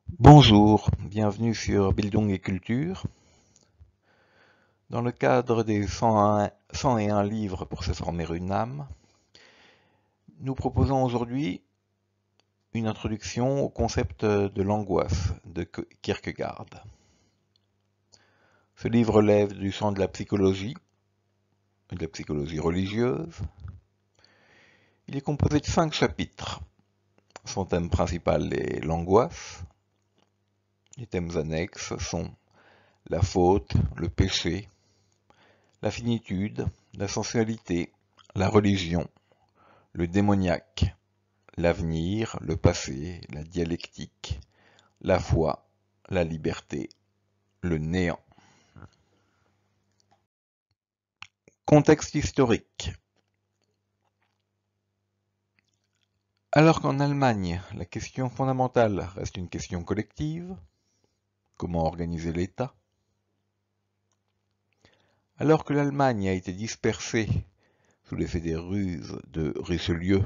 Bonjour, bienvenue sur Bildung et Culture. Dans le cadre des 101 livres pour se former une âme, nous proposons aujourd'hui une introduction au concept de l'angoisse de Kierkegaard. Ce livre relève du champ de la psychologie religieuse. Il est composé de 5 chapitres. Son thème principal est l'angoisse. Les thèmes annexes sont la faute, le péché, la finitude, la sensualité, la religion, le démoniaque, l'avenir, le passé, la dialectique, la foi, la liberté, le néant. Contexte historique. Alors qu'en Allemagne, la question fondamentale reste une question collective, comment organiser l'État, alors que l'Allemagne a été dispersée sous l'effet des ruses de Richelieu,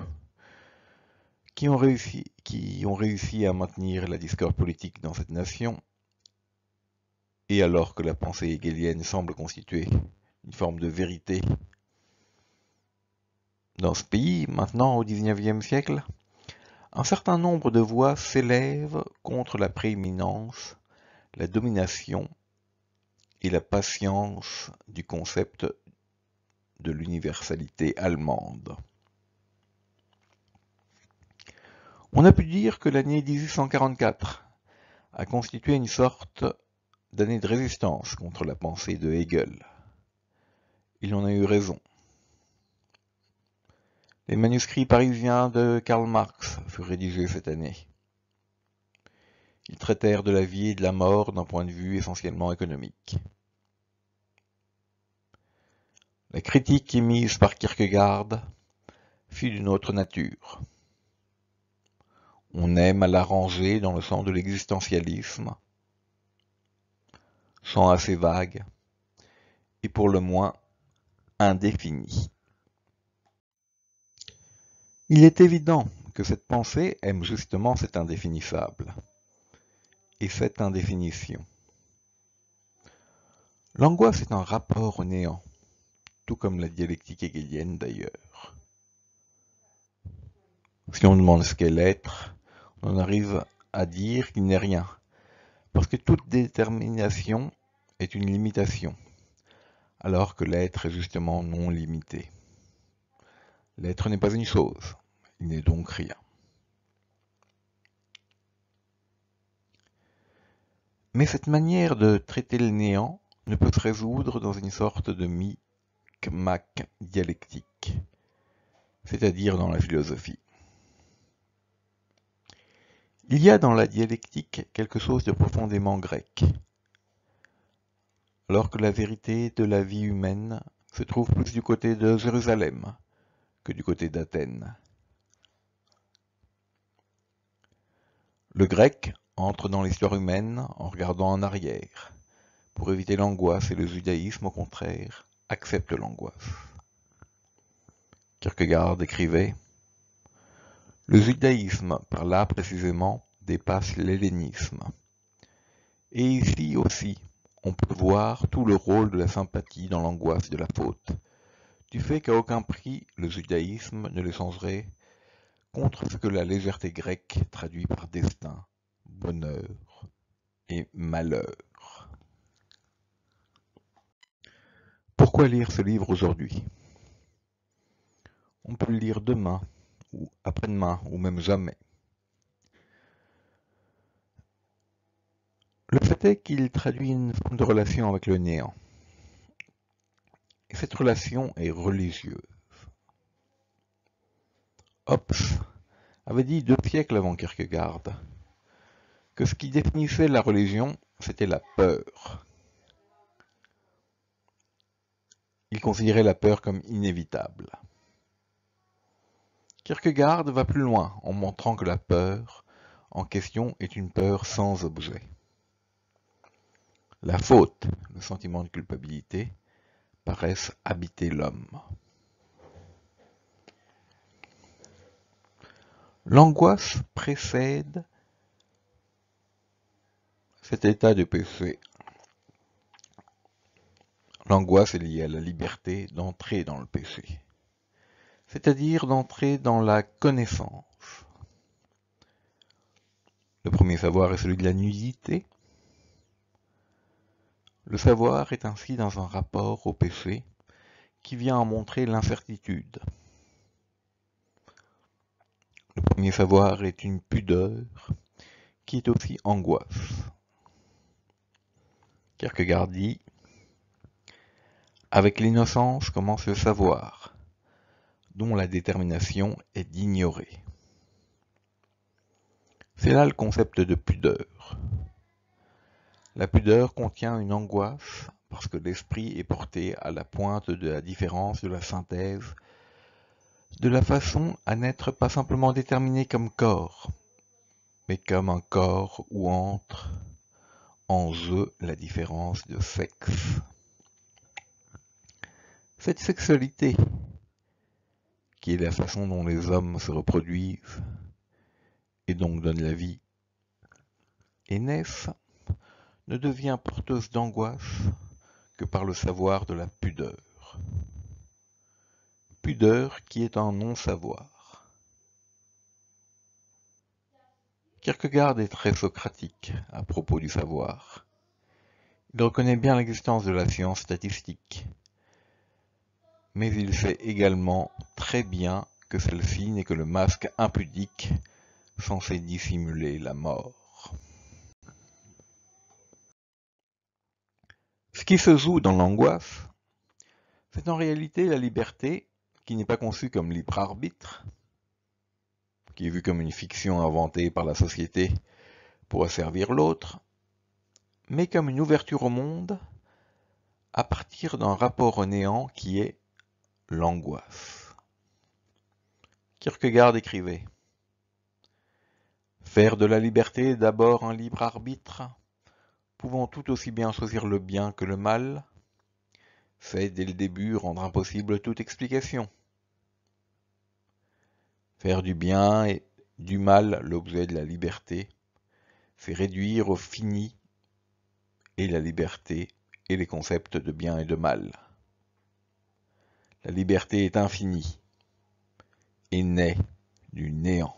qui ont réussi à maintenir la discorde politique dans cette nation, et alors que la pensée hegelienne semble constituer une forme de vérité dans ce pays, maintenant au XIXe siècle, un certain nombre de voix s'élèvent contre la prééminence, la domination et la patience du concept de l'universalité allemande. On a pu dire que l'année 1844 a constitué une sorte d'année de résistance contre la pensée de Hegel. Il en a eu raison. Les manuscrits parisiens de Karl Marx furent rédigés cette année. Ils traitèrent de la vie et de la mort d'un point de vue essentiellement économique. La critique émise par Kierkegaard fut d'une autre nature. On aime à la ranger dans le sens de l'existentialisme, champ assez vague et pour le moins indéfini. Il est évident que cette pensée aime justement cet indéfinissable et cette indéfinition. L'angoisse est un rapport au néant, tout comme la dialectique hegelienne d'ailleurs. Si on demande ce qu'est l'être, on arrive à dire qu'il n'est rien, parce que toute détermination est une limitation, alors que l'être est justement non limité. L'être n'est pas une chose, il n'est donc rien. Mais cette manière de traiter le néant ne peut se résoudre dans une sorte de micmac dialectique, c'est-à-dire dans la philosophie. Il y a dans la dialectique quelque chose de profondément grec, alors que la vérité de la vie humaine se trouve plus du côté de Jérusalem que du côté d'Athènes. Le grec entre dans l'histoire humaine en regardant en arrière, pour éviter l'angoisse, et le judaïsme, au contraire, accepte l'angoisse. Kierkegaard écrivait « Le judaïsme, par là précisément, dépasse l'hellénisme. Et ici aussi, on peut voir tout le rôle de la sympathie dans l'angoisse de la faute, du fait qu'à aucun prix le judaïsme ne les changerait contre ce que la légèreté grecque traduit par destin, bonheur et malheur. » Pourquoi lire ce livre aujourd'hui? On peut le lire demain, ou après-demain, ou même jamais. Le fait est qu'il traduit une forme de relation avec le néant. Et cette relation est religieuse. Hobbes avait dit 2 siècles avant Kierkegaard que ce qui définissait la religion, c'était la peur. Il considérait la peur comme inévitable. Kierkegaard va plus loin en montrant que la peur en question est une peur sans objet. La faute, le sentiment de culpabilité, paraissent habiter l'homme. L'angoisse précède cet état de péché. L'angoisse est liée à la liberté d'entrer dans le péché, c'est-à-dire d'entrer dans la connaissance. Le premier savoir est celui de la nudité. Le savoir est ainsi dans un rapport au péché qui vient en montrer l'incertitude. Le premier savoir est une pudeur qui est aussi angoisse. Kierkegaard dit « Avec l'innocence commence le savoir, dont la détermination est d'ignorer. » C'est là le concept de pudeur. La pudeur contient une angoisse parce que l'esprit est porté à la pointe de la différence, de la synthèse, de la façon à n'être pas simplement déterminé comme corps, mais comme un corps où entre en jeu la différence de sexe. Cette sexualité, qui est la façon dont les hommes se reproduisent et donc donnent la vie et naissent, ne devient porteuse d'angoisse que par le savoir de la pudeur. Pudeur qui est un non-savoir. Kierkegaard est très socratique à propos du savoir. Il reconnaît bien l'existence de la science statistique, mais il sait également très bien que celle-ci n'est que le masque impudique censé dissimuler la mort. Ce qui se joue dans l'angoisse, c'est en réalité la liberté qui n'est pas conçue comme libre arbitre, qui est vue comme une fiction inventée par la société pour asservir l'autre, mais comme une ouverture au monde à partir d'un rapport au néant qui est l'angoisse. Kierkegaard écrivait « Faire de la liberté d'abord un libre arbitre, pouvant tout aussi bien choisir le bien que le mal, fait dès le début rendre impossible toute explication. Faire du bien et du mal l'objet de la liberté, fait réduire au fini et la liberté et les concepts de bien et de mal. La liberté est infinie et naît du néant. »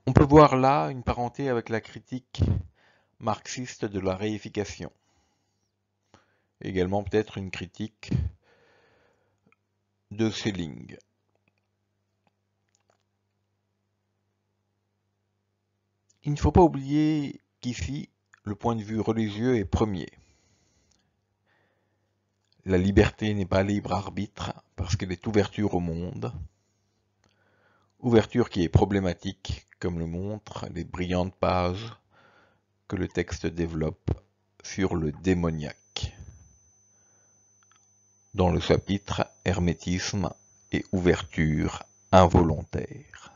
On peut voir là une parenté avec la critique marxiste de la réification. Également peut-être une critique de Schelling. Il ne faut pas oublier qu'ici, le point de vue religieux est premier. La liberté n'est pas libre arbitre parce qu'elle est ouverture au monde, ouverture qui est problématique, comme le montrent les brillantes pages que le texte développe sur le démoniaque, dans le chapitre Hermétisme et ouverture involontaire.